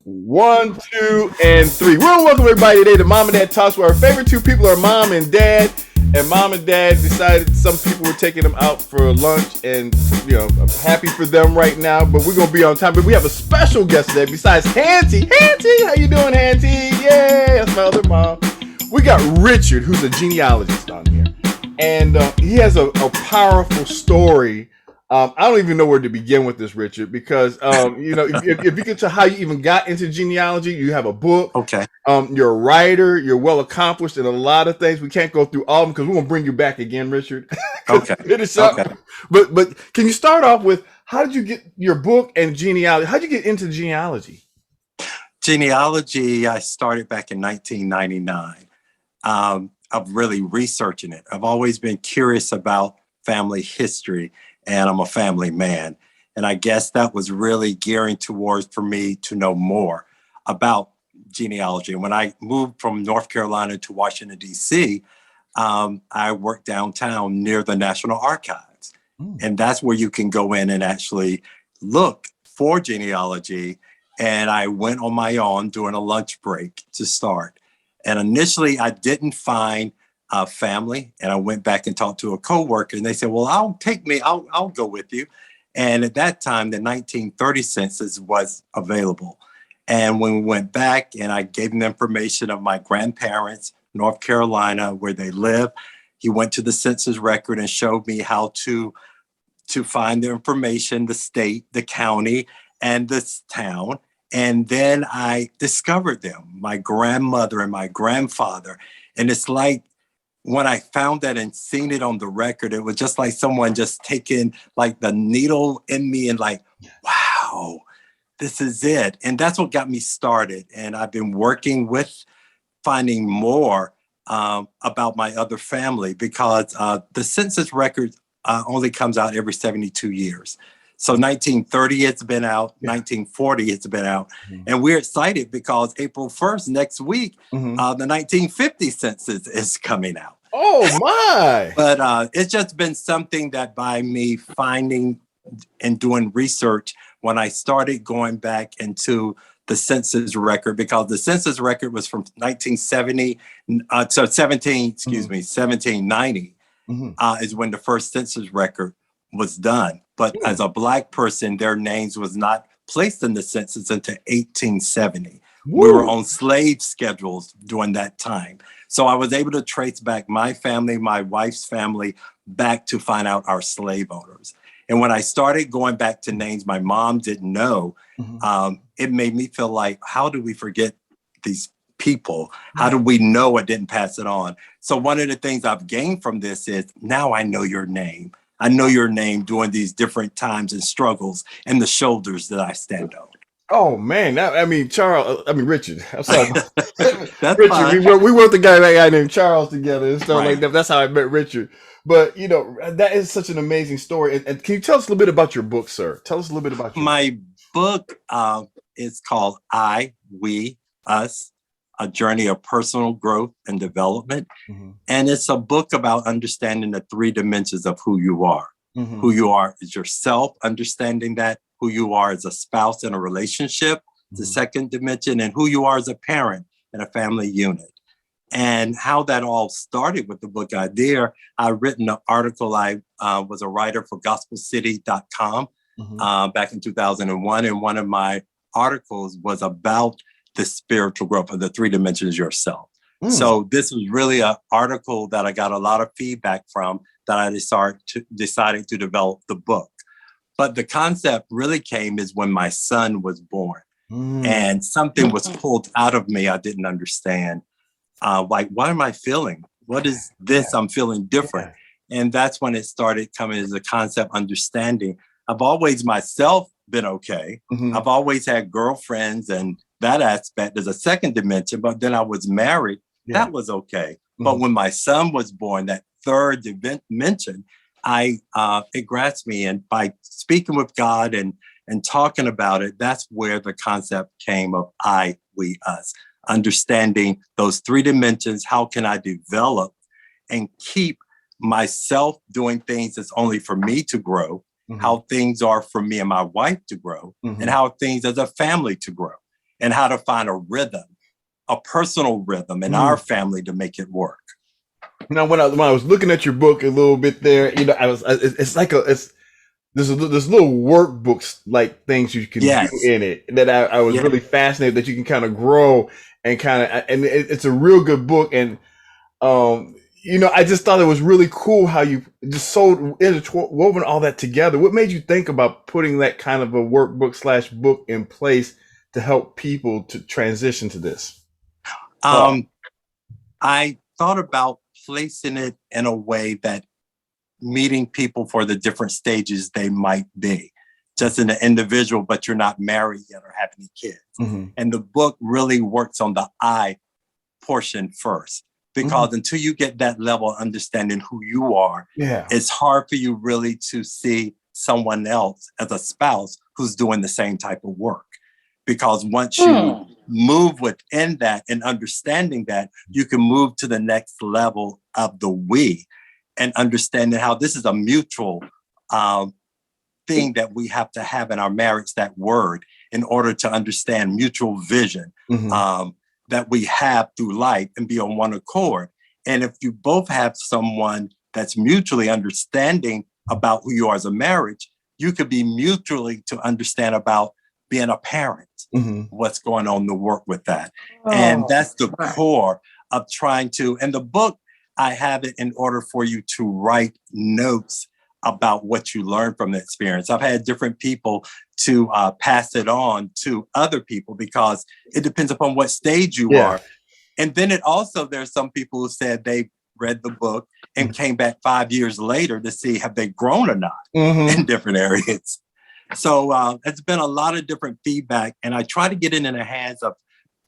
One, two, and three. We'll welcome everybody today to Mom and Dad Talks, where our favorite two people are Mom and Dad. And Mom and Dad decided some people were taking them out for lunch, and I'm happy for them right now. But we're gonna be on time. But we have a special guest today besides Hantie. Hantie, how you doing, Hantie? Yay! That's my other mom. We got Richard, who's a genealogist on here, and he has a powerful story. I don't even know where to begin with this, Richard, because if you can tell how you even got into genealogy, you have a book. Okay. You're a writer. You're well accomplished in a lot of things. We can't go through all of them because we're gonna bring you back again, Richard. Okay. Finish up. Okay. But can you start off with how did you get your book and genealogy? How did you get into genealogy? Genealogy, I started back in 1999. Of really researching it. I've always been curious about family history, and I'm a family man. And I guess that was really gearing towards for me to know more about genealogy. And when I moved from North Carolina to Washington, D.C., I worked downtown near the National Archives. And that's where you can go in and actually look for genealogy. And I went on my own during a lunch break to start. And initially, I didn't find a family. And I went back and talked to a coworker, and they said, well, I'll go with you. And at that time, the 1930 census was available. And when we went back and I gave him the information of my grandparents, North Carolina, where they live, he went to the census record and showed me how to find the information, the state, the county, and this town. And then I discovered them, my grandmother and my grandfather. And it's like when I found that and seen it on the record, it was just like someone just taking like the needle in me and like, wow, this is it. And that's what got me started. And I've been working with finding more about my other family because the census record only comes out every 72 years. So 1930, it's been out. 1940, it's been out. And we're excited because April 1st, next week, the 1950 census is coming out. Oh, my. But it's just been something that by me finding and doing research, when I started going back into the census record, because the census record was from 1970, 1790 is when the first census record was done. But as a Black person, their names was not placed in the census until 1870. We were on slave schedules during that time. So I was able to trace back my family, my wife's family, back to find out our slave owners. And when I started going back to names my mom didn't know, it made me feel like, how do we forget these people? How do we know I didn't pass it on? So one of the things I've gained from this is now I know your name. I know your name during these different times and struggles and the shoulders that I stand on. Oh man, Richard. I'm sorry, That's Richard. fine. We worked the guy named Charles together and stuff like that. That's how I met Richard. But that is such an amazing story. And can you tell us a little bit about your book, sir? Tell us a little bit about your My book is called I, We, Us, A Journey of Personal Growth and Development. And it's a book about understanding the three dimensions of who you are. Who you are is yourself, understanding that, who you are as a spouse in a relationship, the second dimension, and who you are as a parent in a family unit. And how that all started with the book idea, I've written an article. I was a writer for gospelcity.com back in 2001. And one of my articles was about the spiritual growth of the three dimensions yourself. So this was really an article that I got a lot of feedback from that I decided to develop the book. But the concept really came is when my son was born and something was pulled out of me I didn't understand. Like, what am I feeling? What is this? I'm feeling different. And that's when it started coming as a concept understanding. I've always myself been okay. I've always had girlfriends, and that aspect is a second dimension. But then I was married. That was okay. But when my son was born, that third dimension, it grasped me. And by speaking with God and talking about it, that's where the concept came of I, we, us. Understanding those three dimensions, how can I develop and keep myself doing things that's only for me to grow, how things are for me and my wife to grow, and how things as a family to grow. and how to find a rhythm, a personal rhythm in our family to make it work. Now, when I was looking at your book a little bit there, it's like there's little workbooks like things you can do in it that I was really fascinated that you can kind of grow and it's a real good book. And I just thought it was really cool how you just so interwoven all that together. What made you think about putting that kind of a workbook / book in place to help people to transition to this? I thought about placing it in a way that meeting people for the different stages they might be, just in an individual, but you're not married yet or have any kids. Mm-hmm. And the book really works on the I portion first, because until you get that level of understanding who you are, it's hard for you really to see someone else as a spouse who's doing the same type of work. Because once you move within that and understanding that, you can move to the next level of the we and understanding how this is a mutual thing that we have to have in our marriage, that word, in order to understand mutual vision that we have through life and be on one accord. And if you both have someone that's mutually understanding about who you are as a marriage, you could be mutually to understand about being a parent, what's going on to work with that. And that's the core of trying to, and the book, I have it in order for you to write notes about what you learned from the experience. I've had different people to pass it on to other people because it depends upon what stage you are. And then there's some people who said they read the book and came back 5 years later to see have they grown or not in different areas. So it's been a lot of different feedback, and I try to get it in the hands of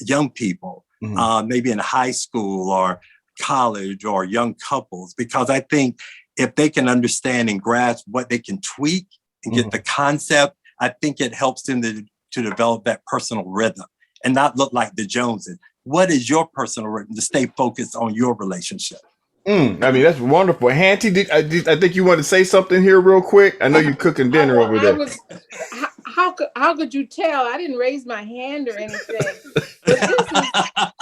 young people, maybe in high school or college or young couples, because I think if they can understand and grasp what they can tweak and get the concept, I think it helps them to develop that personal rhythm and not look like the Joneses. What is your personal rhythm to stay focused on your relationship? I mean, that's wonderful. Hantie, I think you want to say something here real quick. I know you're cooking dinner over there. How could you tell? I didn't raise my hand or anything. But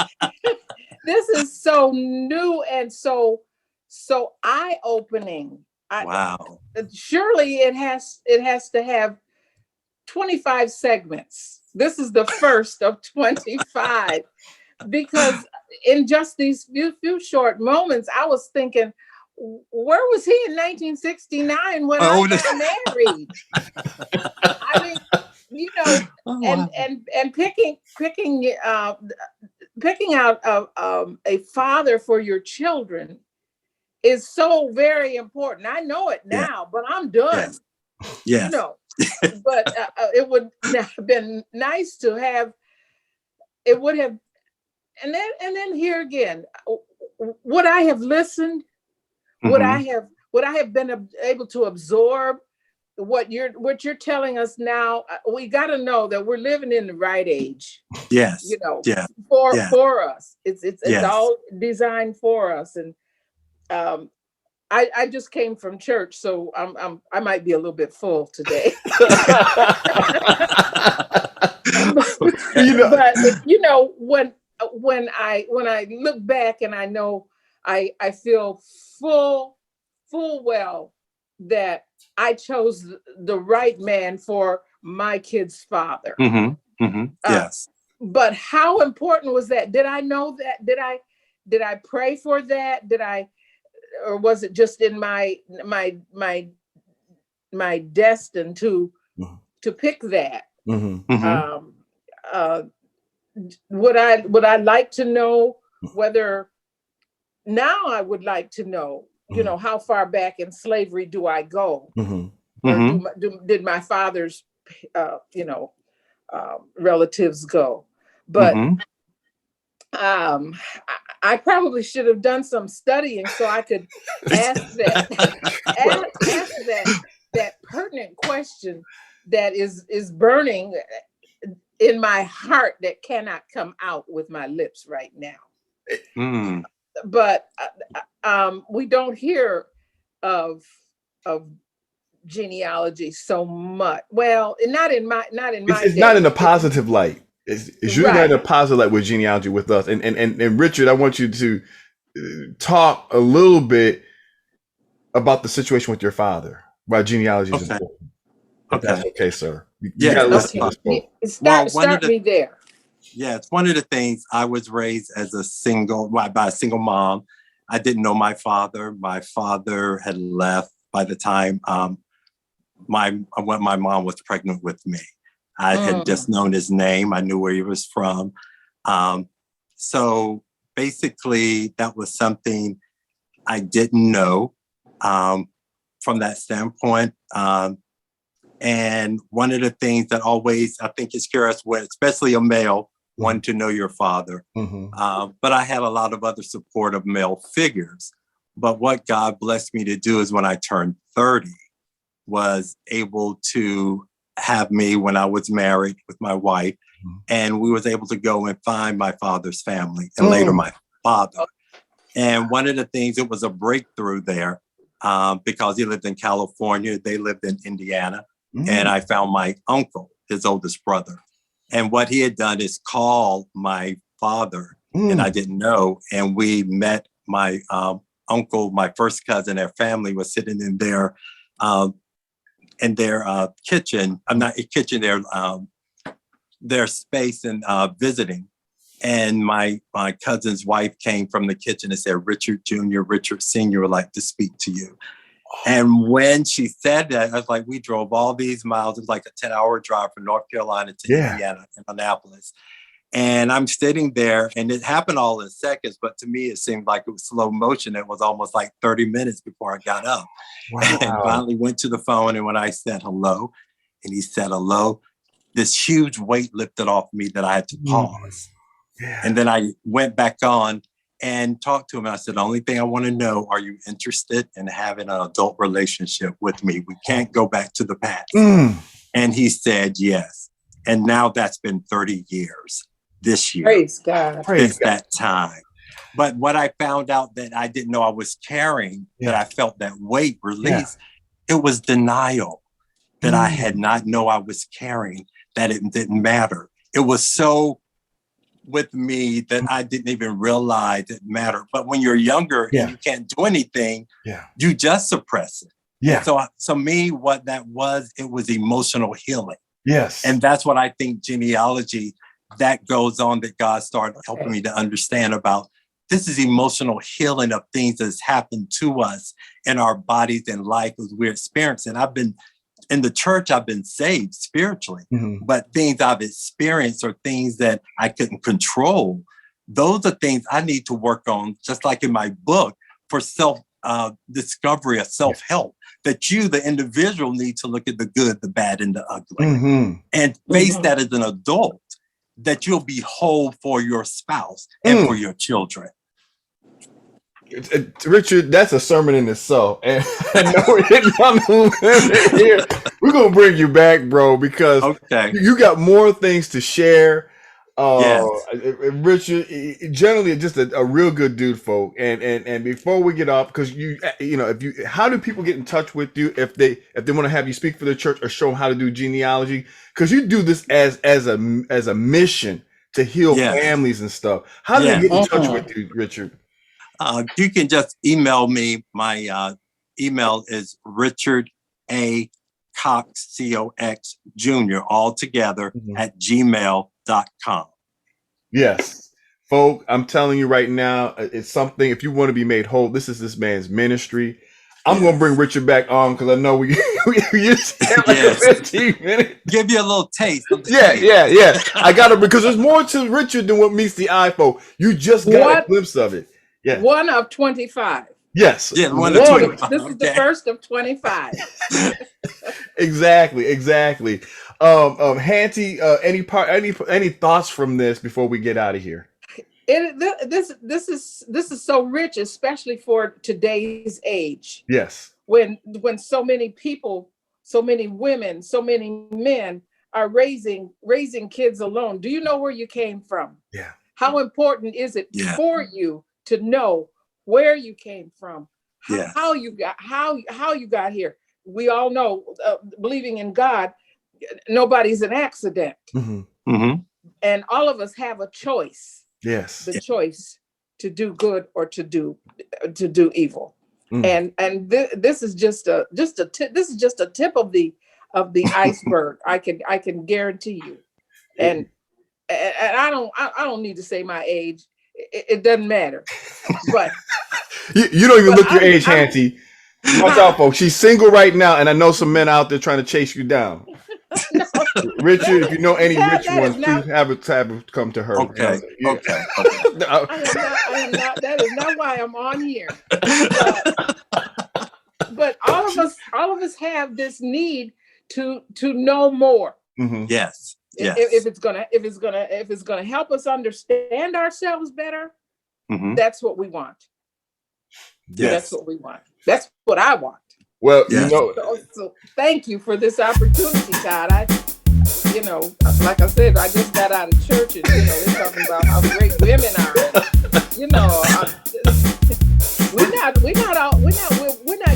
this is so new and so eye-opening. Wow. Surely it has to have 25 segments. This is the first of 25, because in just these few short moments, I was thinking, where was he in 1969 when I got married? I mean, and picking out a father for your children is so very important. I know it now, but I'm done. Yes. But it would have been nice to have. It would have, and then here again, would I have listened? Would I have been able to absorb what you're telling us now? We got to know that we're living in the right age. Yes. For us, it's all designed for us. And I just came from church, so I might be a little bit full today. But when I look back and I know I feel full well that I chose the right man for my kid's father. Yes. But how important was that? Did I know that? Did I pray for that? Or was it just in my destiny to pick that? Would I like to know whether now I would like to know, how far back in slavery do I go? Or did my father's, relatives go? But I probably should have done some studying so I could ask that pertinent question that is burning in my heart that cannot come out with my lips right now. But we don't hear of genealogy so much. Well, not in my it's not in a positive light. is you're going to deposit with genealogy with us. And Richard, I want you to talk a little bit about the situation with your father, why genealogy is important. If that's okay, sir. You got to listen to this quote. Start me there. Yeah, it's one of the things. I was raised as by a single mom. I didn't know my father. My father had left by the time my mom was pregnant with me. I had just known his name. I knew where he was from. So basically, that was something I didn't know from that standpoint. And one of the things that always, I think, is curious, especially a male, wanting to know your father. But I had a lot of other supportive male figures. But what God blessed me to do is when I turned 30, was able to have me when I was married with my wife. And we was able to go and find my father's family and later my father. And one of the things, it was a breakthrough there because he lived in California. They lived in Indiana. And I found my uncle, his oldest brother. And what he had done is call my father, and I didn't know. And we met my uncle, my first cousin. Their family was sitting in their kitchen. I'm not kitchen, their space and visiting. And my cousin's wife came from the kitchen and said, "Richard Jr., Richard Sr. would like to speak to you." And when she said that, I was like, we drove all these miles. It was like a 10-hour drive from North Carolina to Indiana, Indianapolis. And I'm sitting there, and it happened all in seconds, but to me, it seemed like it was slow motion. It was almost like 30 minutes before I got up. And finally went to the phone. And when I said hello, and he said hello, this huge weight lifted off me that I had to pause. And then I went back on and talked to him. I said, the only thing I want to know, are you interested in having an adult relationship with me? We can't go back to the past. And he said, yes. And now that's been 30 years this year. Praise God. Since that time. But what I found out that I didn't know I was carrying, that I felt that weight release, it was denial that I had not know I was carrying, that it didn't matter. It was so with me that I didn't even realize it mattered. But when you're younger and you can't do anything, you just suppress it. So me, what that was, it was emotional healing. And that's what I think genealogy, that goes on, that God started helping me to understand about. This is emotional healing of things that's happened to us in our bodies and life as we're experiencing. I've been in the church, I've been saved spiritually, but things I've experienced are things that I couldn't control. Those are things I need to work on, just like in my book, for self-discovery, of self-help, that you, the individual, need to look at the good, the bad, and the ugly, and face that as an adult, that you'll be whole for your spouse and for your children. Richard, that's a sermon in itself. And I know we're hitting on the limit here. We're going to bring you back, bro, because you got more things to share. Richard, generally just a real good dude, folk. And before we get off, because how do people get in touch with you if they want to have you speak for their church or show them how to do genealogy? Because you do this as a mission to heal families and stuff. How do they get in touch with you, Richard? You can just email me. My email is Richard A. Cox, C-O-X, Jr., all together at gmail.com. Yes. Folk, I'm telling you right now, it's something, if you want to be made whole, this is this man's ministry. I'm going to bring Richard back on because I know we used to have like a 15 minutes. Give you a little taste. Yeah. I got it because there's more to Richard than what meets the eye, folk. You just got a glimpse of it. Yeah. One of 25. Yes. Yeah, one of 25. This is the first of 25. Exactly. Hantie, any thoughts from this before we get out of here? This is so rich, especially for today's age. Yes. When so many people, so many women, so many men are raising kids alone. Do you know where you came from? Yeah. How important is it for you to know where you came from, how you got here? We all know, believing in God, nobody's an accident. And all of us have a choice. Yes. The choice to do good or to do evil. Mm. And this is just a tip of the iceberg. I can guarantee you. And I don't need to say my age. It doesn't matter. But you don't even look your age, Hantie. Watch out, folks. She's single right now, and I know some men out there trying to chase you down. No, Richard, if you know any rich that ones, is not- please have it come to her. Okay. Yeah. Okay. I am not. That is not why I'm on here. But all of us have this need to know more. Mm-hmm. Yes. Yes. If it's gonna help us understand ourselves better, Mhm. that's what we want. Yes. That's what we want. That's what I want. Well, Yes. So thank you for this opportunity, Todd. Like I said, I just got out of church, and they're talking about how great women are. We're not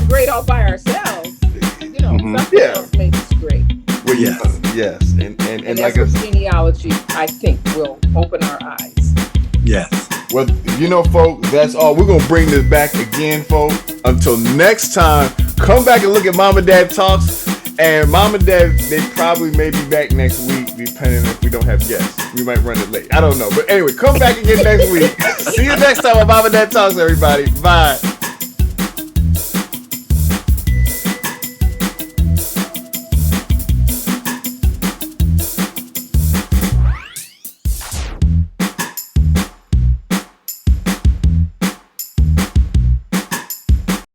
great all by ourselves. Something else makes us great. Well, Yes. yes, and And like that's what genealogy, I think, will open our eyes. Yes. well, folks, that's all. We're gonna bring this back again, folks. Until next time, come back and look at Mom and Dad Talks. And Mom and Dad, they probably may be back next week, depending if we don't have guests. We might run it late. I don't know. But anyway, come back again next week. See you next time on Mom and Dad Talks, everybody. Bye.